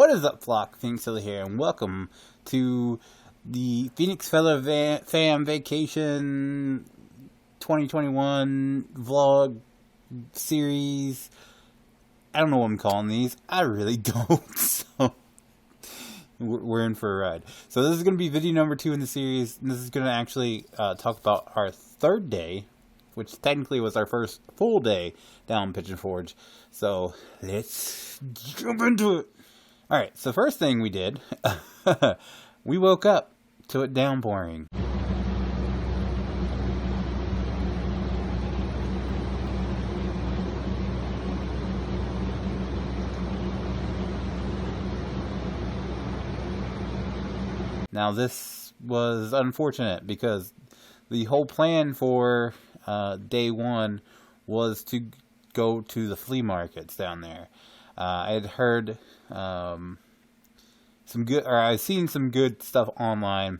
What is up, Flock? Phoenix here, and welcome to the Phoenix Feather Fam Vacation 2021 vlog series. I don't know what I'm calling these. I really don't. So we're in for a ride. So this is going to be video number 2 in the series. And this is going to actually talk about our third day, which technically was our first full day down Pigeon Forge. So let's jump into it. Alright, so first thing we did, we woke up to it downpouring. Now this was unfortunate because the whole plan for day 1 was to go to the flea markets down there. I had heard I've seen some good stuff online.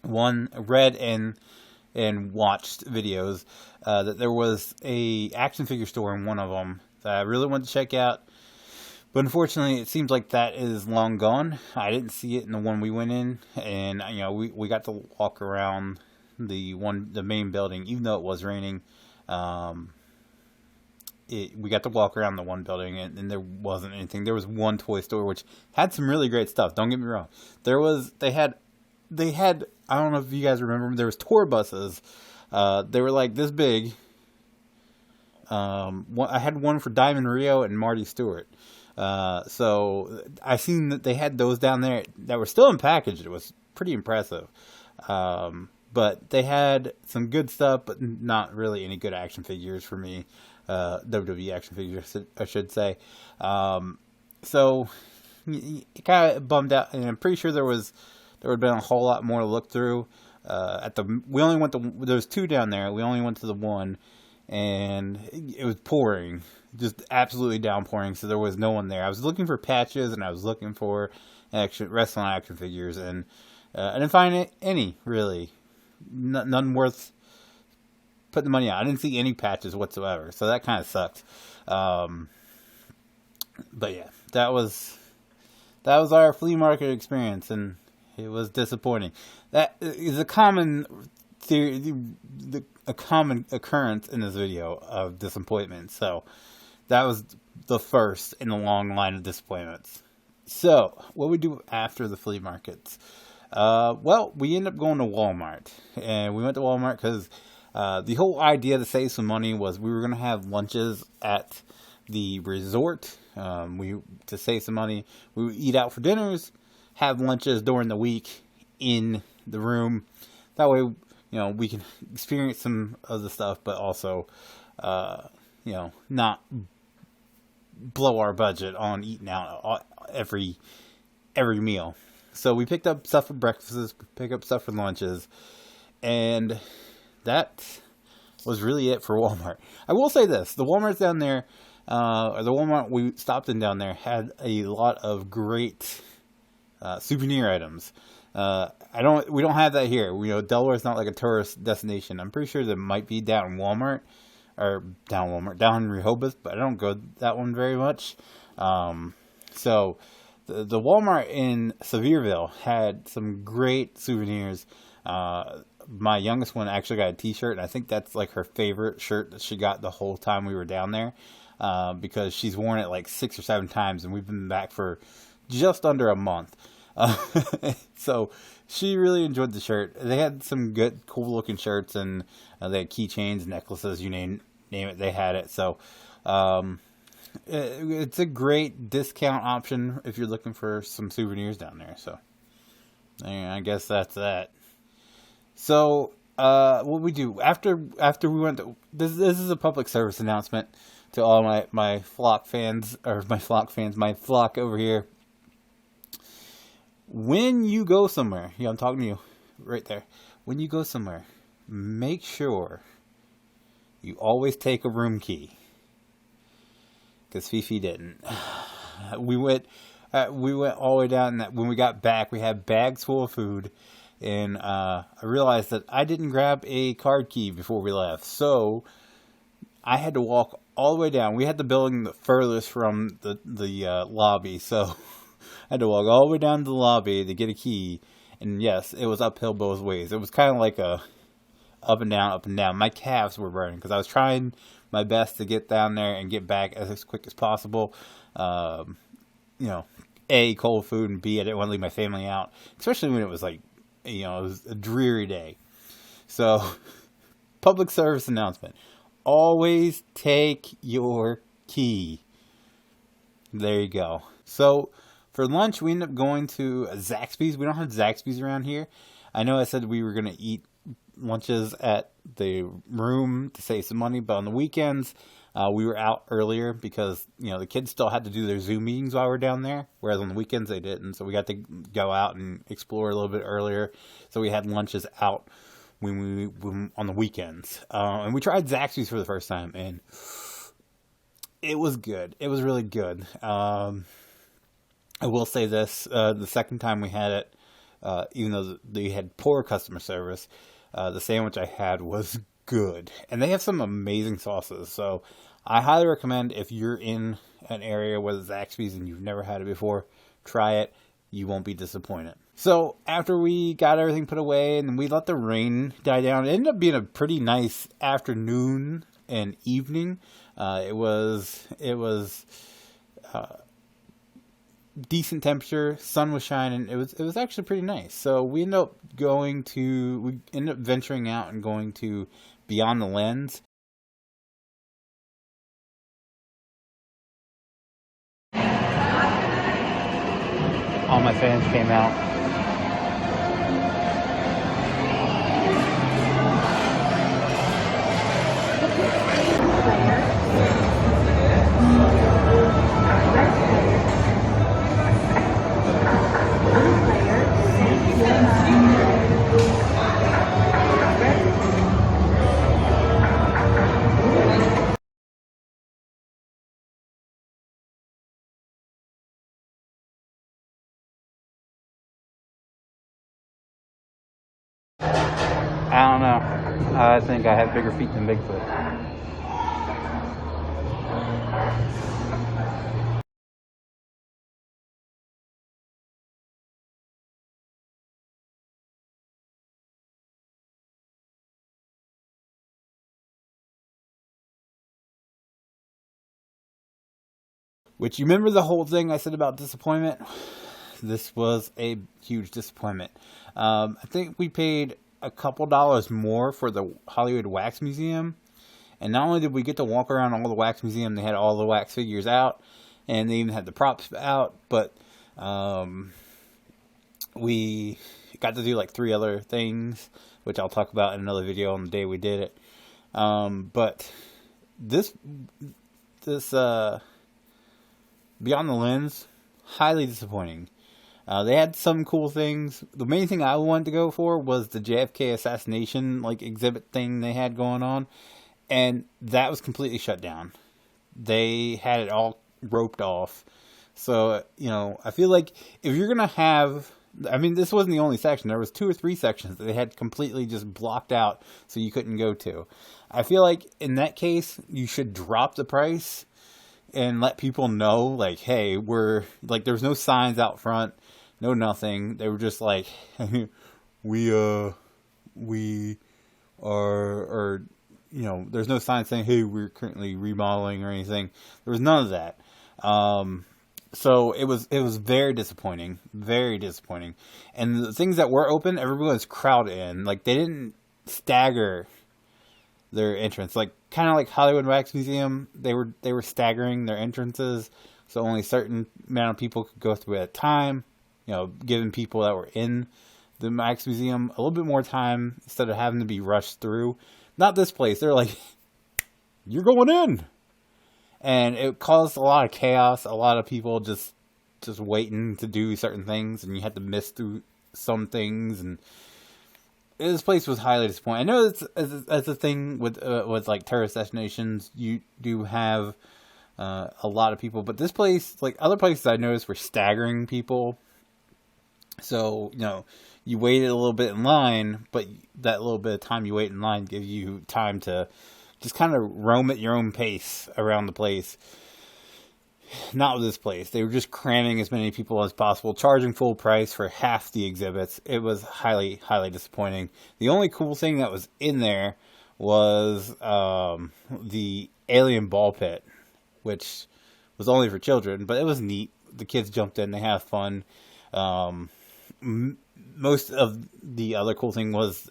Read and watched videos that there was a action figure store in one of them that I really wanted to check out. But unfortunately, it seems like that is long gone. I didn't see it in the one we went in, and we got to walk around the main building, even though it was raining. We got to walk around the one building, and there wasn't anything. There was one toy store which had some really great stuff. Don't get me wrong. They had. I don't know if you guys remember. There was tour buses. They were like this big. I had one for Diamond Rio and Marty Stewart. So I seen that they had those down there that were still in package. It was pretty impressive. But they had some good stuff, but not really any good action figures for me. WWE action figures, I should say. So it kind of bummed out, and I'm pretty sure there would have been a whole lot more to look through. There was 2 down there. We only went to the one, and it was pouring, just absolutely downpouring. So there was no one there. I was looking for patches, and I was looking for wrestling action figures, and I didn't find any really. None worth putting the money out. I didn't see any patches whatsoever, so that kind of sucked. But yeah, that was our flea market experience, and it was disappointing. That is a common theory, a common occurrence in this video of disappointment. So that was the first in a long line of disappointments. So what we do after the flea markets? Well, we ended up going to Walmart, and we went to Walmart because the whole idea to save some money was we were going to have lunches at the resort. To save some money, we would eat out for dinners, have lunches during the week in the room. That way, we can experience some of the stuff, but also, not blow our budget on eating out every meal. So we picked up stuff for breakfasts, picked up stuff for lunches, and that was really it for Walmart. I will say this, the Walmarts down there, or the Walmart we stopped in down there, had a lot of great souvenir items. We don't have that here. Delaware's not like a tourist destination. I'm pretty sure there might be down in down in Rehoboth, but I don't go that one very much. So the Walmart in Sevierville had some great souvenirs. My youngest one actually got a t-shirt, and I think that's like her favorite shirt that she got the whole time we were down there, because she's worn it like 6 or 7 times, and we've been back for just under a month. So she really enjoyed the shirt. They had some good, cool looking shirts, and they had keychains, necklaces, you name it, they had it. So it's a great discount option if you're looking for some souvenirs down there. So I guess that's that. So what we do after we went to, this is a public service announcement to all my flock fans, my flock over here. When you go somewhere, I'm talking to you right there. When you go somewhere, make sure you always take a room key. Because Fifi didn't. We went all the way down, and when we got back, we had bags full of food, and I realized that I didn't grab a card key before we left, so I had to walk all the way down. We had the building the furthest from the lobby, so I had to walk all the way down to the lobby to get a key. And yes, it was uphill both ways. It was kind of like a up and down, up and down. My calves were burning because I was trying my best to get down there and get back as quick as possible. You know, A, cold food, and B, I didn't want to leave my family out, especially when it was like, you know, it was a dreary day. So, public service announcement. Always take your key. There you go. So, for lunch, we ended up going to Zaxby's. We don't have Zaxby's around here. I know I said we were going to eat lunches at the room to save some money, but on the weekends, we were out earlier because, you know, the kids still had to do their Zoom meetings while we were down there, whereas on the weekends they didn't. So we got to go out and explore a little bit earlier. So we had lunches out when on the weekends. And we tried Zaxby's for the first time, and it was good. It was really good. I will say this, the second time we had it, even though they had poor customer service, the sandwich I had was good. And they have some amazing sauces. So I highly recommend, if you're in an area where there's Zaxby's and you've never had it before, try it. You won't be disappointed. So after we got everything put away and we let the rain die down, it ended up being a pretty nice afternoon and evening. It was decent temperature, sun was shining. It was actually pretty nice. So we ended up venturing out and going to Beyond the Lens. All my fans came out. I don't know. I think I have bigger feet than Bigfoot. Which, you remember the whole thing I said about disappointment? This was a huge disappointment. I think we paid a couple dollars more for the Hollywood Wax Museum. And not only did we get to walk around all the wax museum, they had all the wax figures out, and they even had the props out, but we got to do like 3 other things, which I'll talk about in another video on the day we did it. But this Beyond the Lens, highly disappointing. They had some cool things. The main thing I wanted to go for was the JFK assassination exhibit thing they had going on, and that was completely shut down. They had it all roped off. So, you know, I feel like if you're gonna have, I mean, this wasn't the only section. There was 2 or 3 sections that they had completely just blocked out so you couldn't go to. I feel like in that case, you should drop the price and let people know, like, hey, we're, like, there's no signs out front, no nothing. They were just like, we are, or, you know, there's no sign saying, hey, we're currently remodeling or anything. There was none of that. So it was very disappointing, very disappointing. And the things that were open, everyone was crowded in. Like, they didn't stagger their entrance, like kind of like Hollywood Wax Museum. They were staggering their entrances, so only a certain amount of people could go through at a time. You know, giving people that were in the Wax Museum a little bit more time instead of having to be rushed through. Not this place. They're like, you're going in, and it caused a lot of chaos. A lot of people just waiting to do certain things, and you had to miss through some things, and this place was highly disappointing. I know it's a thing with like terrorist destinations. You do have a lot of people, but this place, like other places I noticed, were staggering people. So, you know, you waited a little bit in line, but that little bit of time you wait in line gives you time to just kind of roam at your own pace around the place. Not with this place. They were just cramming as many people as possible, charging full price for half the exhibits. It was highly, highly disappointing. The only cool thing that was in there was the alien ball pit, which was only for children, but it was neat. The kids jumped in, they had fun. Most of the other cool thing was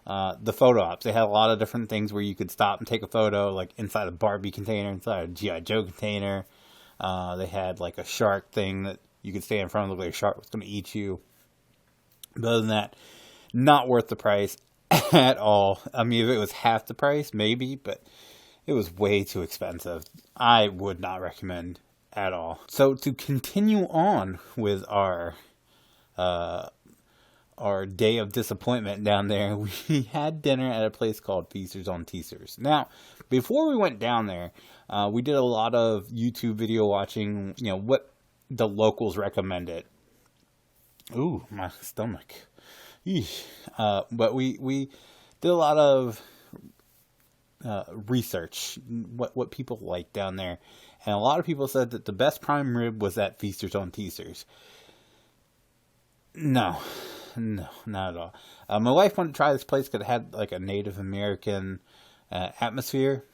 the photo ops. They had a lot of different things where you could stop and take a photo, like inside a Barbie container, inside a G.I. Joe container. They had like a shark thing that you could stand in front of, look like a shark was going to eat you. But other than that, not worth the price at all. I mean, if it was half the price, maybe, but it was way too expensive. I would not recommend at all. So to continue on with our day of disappointment down there, we had dinner at a place called Feasters on Teasers. Now, before we went down there, we did a lot of YouTube video watching, you know, what the locals recommended. Ooh, my stomach. Eesh. But we did a lot of research, what people like down there. And a lot of people said that the best prime rib was at Feasters on Teasers. No, not at all. My wife wanted to try this place because it had like a Native American atmosphere,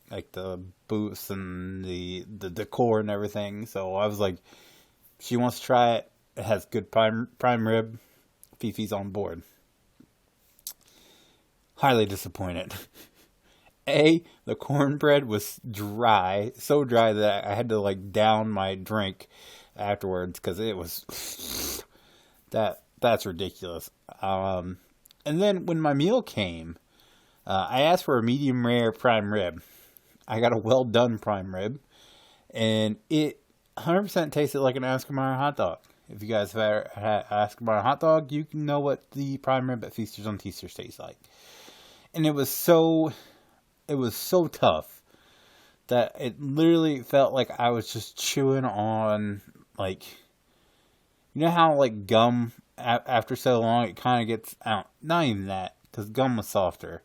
like the booths and the decor and everything. So I was like, she wants to try it. It has good prime rib. Fifi's on board. Highly disappointed. The cornbread was dry, so dry that I had to like down my drink afterwards because it was that's ridiculous. And then when my meal came, I asked for a medium rare prime rib. I got a well done prime rib, and it 100% tasted like an Oscar Mayer hot dog. If you guys have ever had Oscar Mayer hot dog, you can know what the prime rib at Feasters on Teasers tastes like. And it was so tough that it literally felt like I was just chewing on, like, you know how like gum after so long it kind of gets out. Not even that, because gum was softer.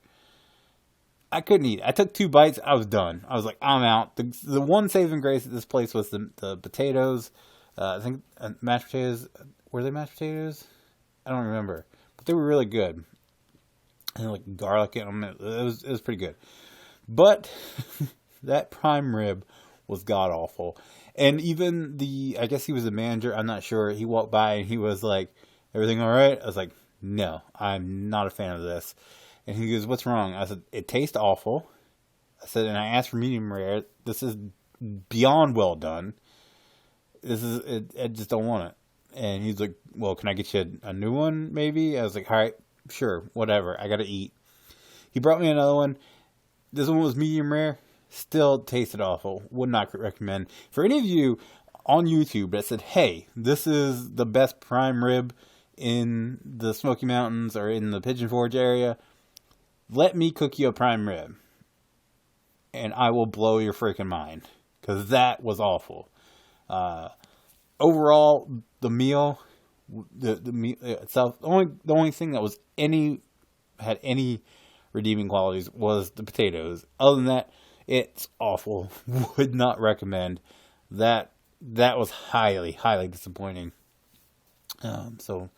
I couldn't eat it. I took 2 bites. I was done. I was like, I'm out. The one saving grace at this place was the potatoes. I think mashed potatoes. Were they mashed potatoes? I don't remember, but they were really good. And like garlic in them. It was pretty good. But that prime rib was god awful. And even I guess he was the manager, I'm not sure. He walked by and he was like, everything all right? I was like, no, I'm not a fan of this. And he goes, what's wrong? I said, it tastes awful. I said, and I asked for medium rare. This is beyond well done. I just don't want it. And he's like, well, can I get you a new one maybe? I was like, all right, sure, whatever. I got to eat. He brought me another one. This one was medium rare. Still tasted awful. Would not recommend. For any of you on YouTube that said, hey, this is the best prime rib in the Smoky Mountains or in the Pigeon Forge area, let me cook you a prime rib. And I will blow your freaking mind. Because that was awful. Overall, the meal, the meal itself, the only thing that was had any redeeming qualities was the potatoes. Other than that, it's awful. Would not recommend. That was highly, highly disappointing. So,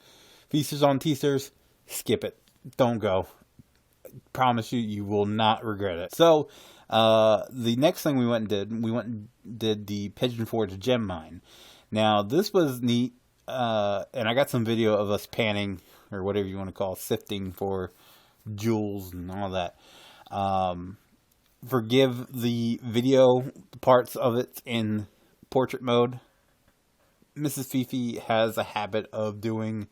Feasters on Teasers, skip it. Don't go. Promise you will not regret it. So, the next thing we went and did the Pigeon Forge gem mine. Now, this was neat, and I got some video of us panning, or whatever you want to call it, sifting for jewels and all that. Forgive the video parts of it in portrait mode. Mrs. Fifi has a habit of doing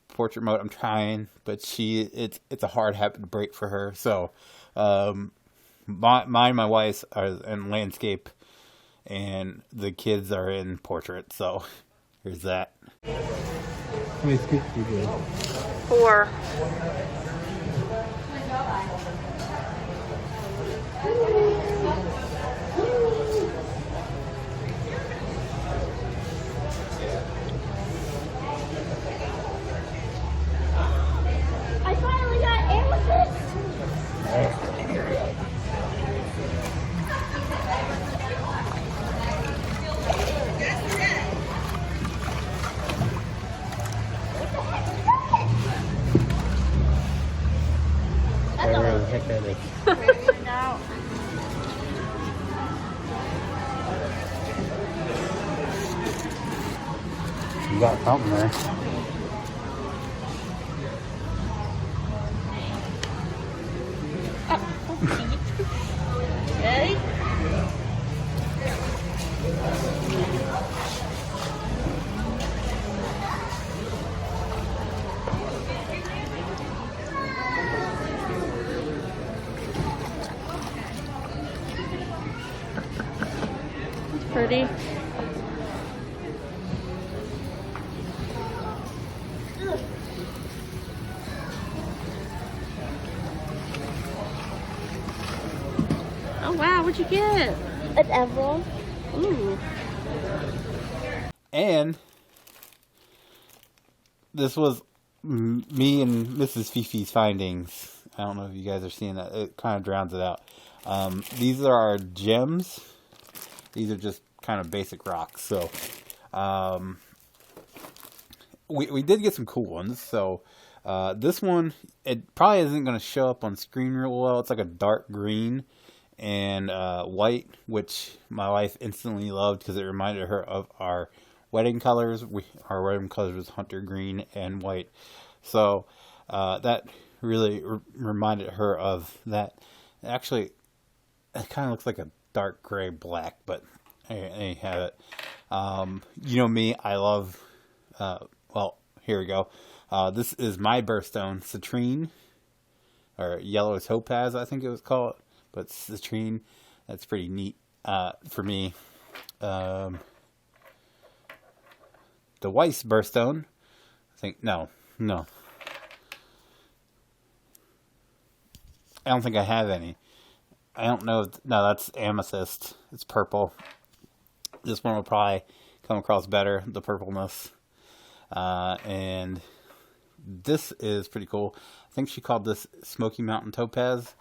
portrait mode. I'm trying, but it's a hard habit to break for her. So, my wife's are in landscape, and the kids are in portrait. So, here's that. How many scoops do you do? 4. I finally got amethyst. Now. You got something there. Ready? Pretty. Oh wow, what'd you get? An emerald. Ooh. And this was me and Mrs. Fifi's findings. I don't know if you guys are seeing that. It kind of drowns it out. These are our gems. These are just kind of basic rocks. So we did get some cool ones. So this one, it probably isn't going to show up on screen real well. It's like a dark green and white, which my wife instantly loved because it reminded her of our wedding colors. Our wedding colors was hunter green and white. So that really reminded her of that. Actually, it kind of looks like a dark gray black, but I have it. You know me, I love, well, here we go. This is my birthstone, citrine, or yellow topaz, I think it was called, but citrine. That's pretty neat for me. The Weiss birthstone, I think, no. I don't think I have any. I don't know. No, that's amethyst. It's purple. This one will probably come across better, the purpleness. And this is pretty cool. I think she called this Smoky Mountain Topaz.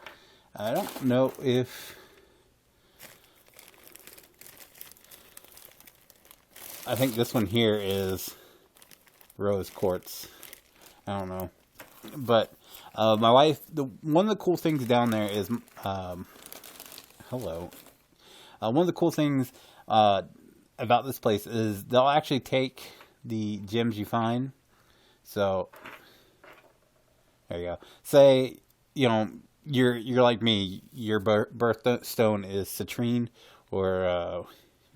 I don't know if... I think this one here is rose quartz. I don't know. But my wife, one of the cool things down there is... hello. One of the cool things about this place is they'll actually take the gems you find. So there you go. Say, you know, you're like me. Your birthstone is citrine or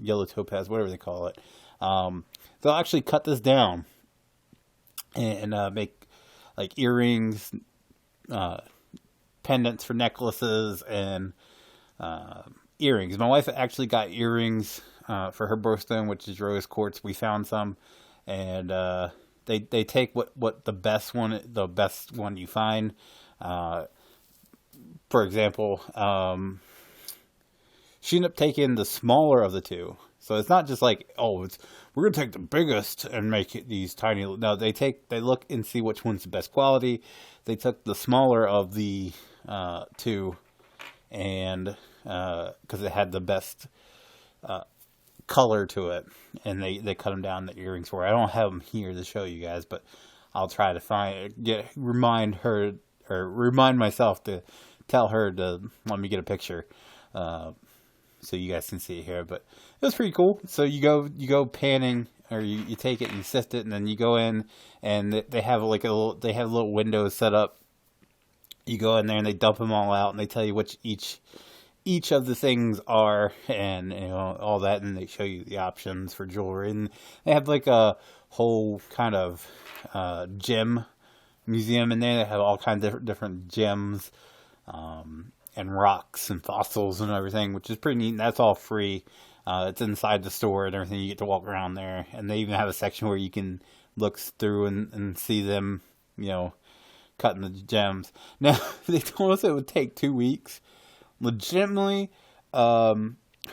yellow topaz, whatever they call it. They'll actually cut this down and make like earrings, pendants for necklaces, and earrings. My wife actually got earrings for her birthstone, which is rose quartz. We found some, and they take what the best one you find. For example, she ended up taking the smaller of the two. So it's not just like, oh, we're gonna take the biggest and make it these tiny. No, they look and see which one's the best quality. They took the smaller of the two, and because it had the best color to it, and they cut them down the earrings for it. I don't have them here to show you guys, but I'll try to remind myself to tell her to let me get a picture, so you guys can see it here. But it was pretty cool. So you go panning, or you take it and you sift it, and then you go in, and they have like little windows set up. You go in there and they dump them all out, and they tell you which each of the things are, and you know all that, and they show you the options for jewelry, and they have like a whole kind of gem museum in there. They have all kinds of different gems, and rocks and fossils and everything, which is pretty neat. And that's all free. It's inside the store and everything. You get to walk around there, and they even have a section where you can look through and see them, you know, cutting the gems. Now, they told us it would take 2 weeks. Legitimately, her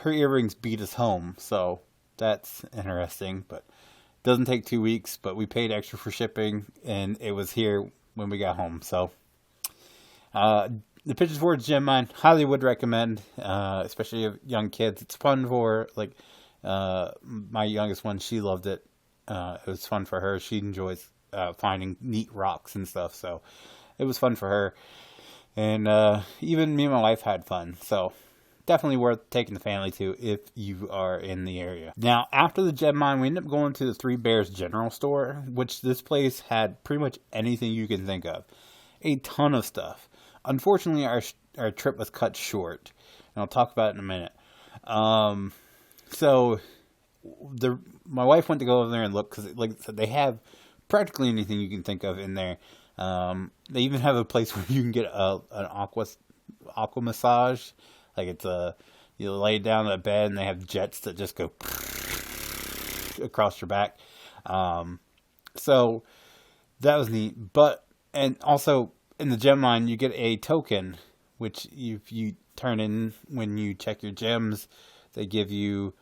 earrings beat us home, so that's interesting. But it doesn't take 2 weeks, but we paid extra for shipping, and it was here when we got home. So the Pictures Forge gem mine, highly would recommend, especially if young kids. It's fun for, like, my youngest one, she loved it. It was fun for her. She enjoys finding neat rocks and stuff, so it was fun for her. And even me and my wife had fun. So definitely worth taking the family to if you are in the area. Now, after the gem mine, we ended up going to the Three Bears General Store, which this place had pretty much anything you can think of. A ton of stuff. Unfortunately, our trip was cut short, and I'll talk about it in a minute. So my wife went to go over there and look, because like I said, they have practically anything you can think of in there. They even have a place where you can get an aqua massage. Like it's you lay down on a bed and they have jets that just go across your back. So that was neat. And also in the gem mine, you get a token, which if you turn in when you check your gems, they give you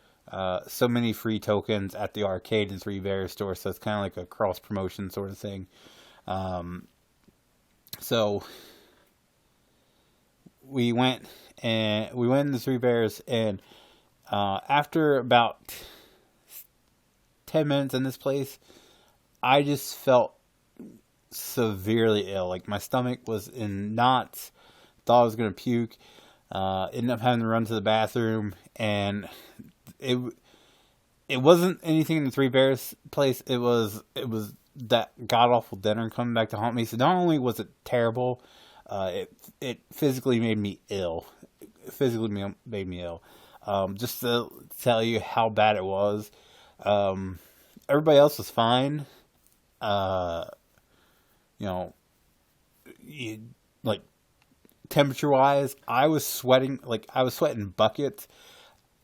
so many free tokens at the arcade and Three Bears store. So it's kind of like a cross promotion sort of thing. So we went in the Three Bears, and after about 10 minutes in this place, I just felt severely ill. Like my stomach was in knots, thought I was gonna puke. Ended up having to run to the bathroom, and it wasn't anything in the Three Bears place. It was that god awful dinner coming back to haunt me. So not only was it terrible, it physically made me ill. Just to tell you how bad it was. Everybody else was fine. Like temperature wise, I was sweating. Like I was sweating buckets.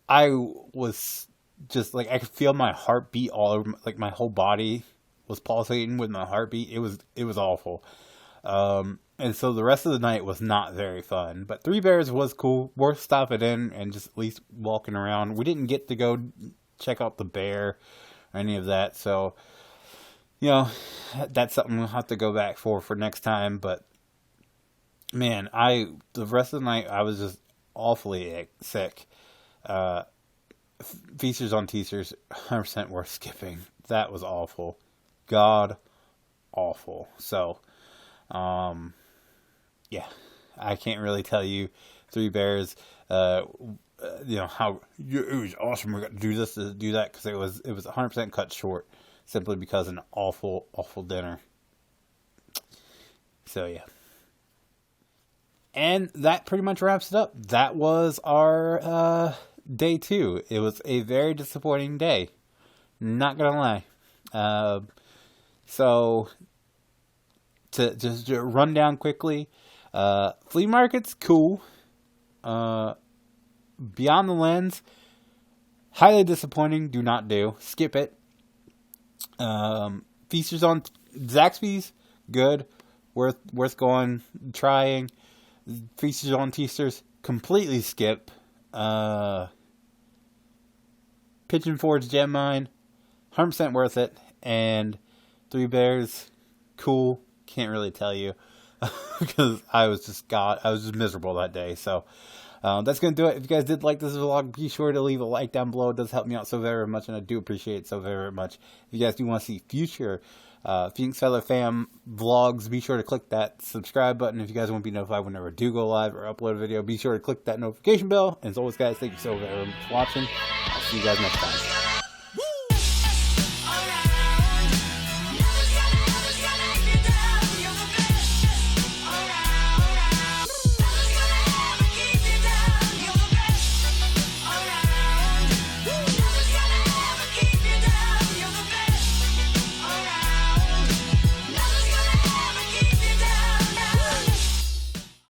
I was just like, I could feel my heartbeat all over. Like my whole body was pulsating with my heartbeat. It was awful. And so the rest of the night was not very fun. But Three Bears was cool. Worth stopping in and just at least walking around. We didn't get to go check out the bear or any of that. So, that's something we'll have to go back for next time. But, man, the rest of the night I was just awfully sick. Features on teasers, 100% worth skipping. That was awful. God awful. So, yeah, I can't really tell you Three Bears, how it was awesome. We got to do this, to do that, because it was 100% cut short, simply because an awful, awful dinner. So yeah, and that pretty much wraps it up. That was our day 2. It was a very disappointing day, not gonna lie. So to just run down quickly. Flea Markets, cool. Beyond the Lens, highly disappointing. Do not do. Skip it. Features on Zaxby's, good. Worth going, trying. Features on Teasters, completely skip. Pigeon Forge Gem Mine, 100% worth it. And Three Bears, cool. Can't really tell you. Because I was just miserable that day. So that's going to do it. If you guys did like this vlog, be sure to leave a like down below. It does help me out so very much, and I do appreciate it so very much. If you guys do want to see future Phoenix Feather Fam vlogs, be sure to click that subscribe button. If you guys want to be notified whenever I do go live or upload a video, be sure to click that notification bell. And as always, guys, thank you so very much for watching. I'll see you guys next time.